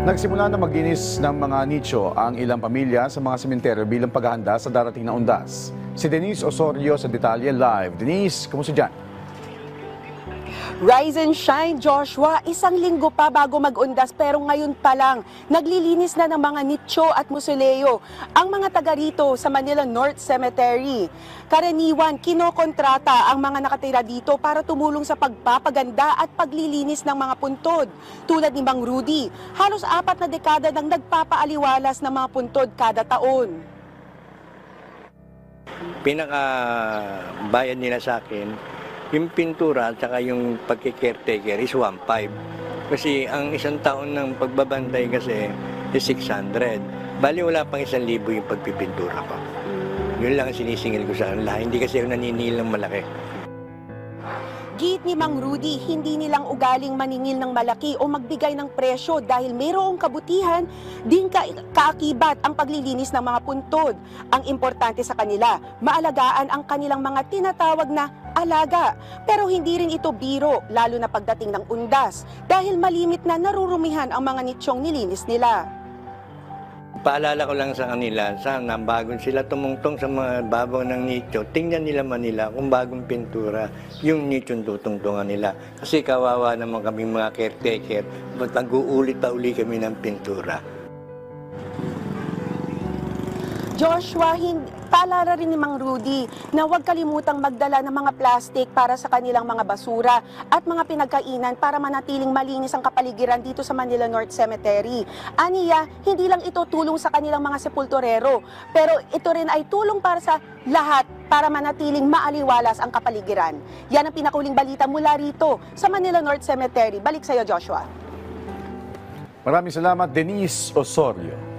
Nagsimula na maglinis ng mga nicho ang ilang pamilya sa mga sementeryo bilang paghahanda sa darating na undas. Si Denise Osorio sa Detalye Live. Denise, kumusta dyan? Rise and shine, Joshua. Isang linggo pa bago mag-undas pero ngayon pa lang, naglilinis na ng mga nicho at musoleo ang mga taga rito sa Manila North Cemetery. Karaniwan, kinokontrata ang mga nakatira dito para tumulong sa pagpapaganda at paglilinis ng mga puntod. Tulad ni Mang Rudy, halos 4 na dekada nang nagpapaaliwalas ng mga puntod kada taon. Pinaka-bayad nila sa akin, yung pintura at saka yung pagki-caretaker is 1.5. Kasi ang isang taon ng pagbabantay kasi is 600. Bali wala pang 1,000 yung pagpipintura ko. Yun lang ang sinisingil ko sa kanila. Hindi kasi ako naniningil ng malaki. Giit ni Mang Rudy, hindi nilang ugaling maningil ng malaki o magbigay ng presyo dahil mayroong kabutihan din kaakibat ang paglilinis ng mga puntod. Ang importante sa kanila, maalagaan ang kanilang mga tinatawag na alaga. Pero hindi rin ito biro, lalo na pagdating ng undas, dahil malimit na narurumihan ang mga nichong nilinis nila. Paalala ko lang sa kanila, sana bago sila tumungtong sa mga babaw ng nicho, tingnan nila Manila kung bagong pintura yung nicho tutungtungan nila. Kasi kawawa naman kami mga caretaker, mag-uulit pa uli kami ng pintura. Joshua, paalala rin ni Mang Rudy na huwag kalimutang magdala ng mga plastic para sa kanilang mga basura at mga pinagkainan para manatiling malinis ang kapaligiran dito sa Manila North Cemetery. Aniya, hindi lang ito tulong sa kanilang mga sepulturero, pero ito rin ay tulong para sa lahat para manatiling maaliwalas ang kapaligiran. Yan ang pinakahuling balita mula rito sa Manila North Cemetery. Balik sa iyo, Joshua. Maraming salamat, Denise Osorio.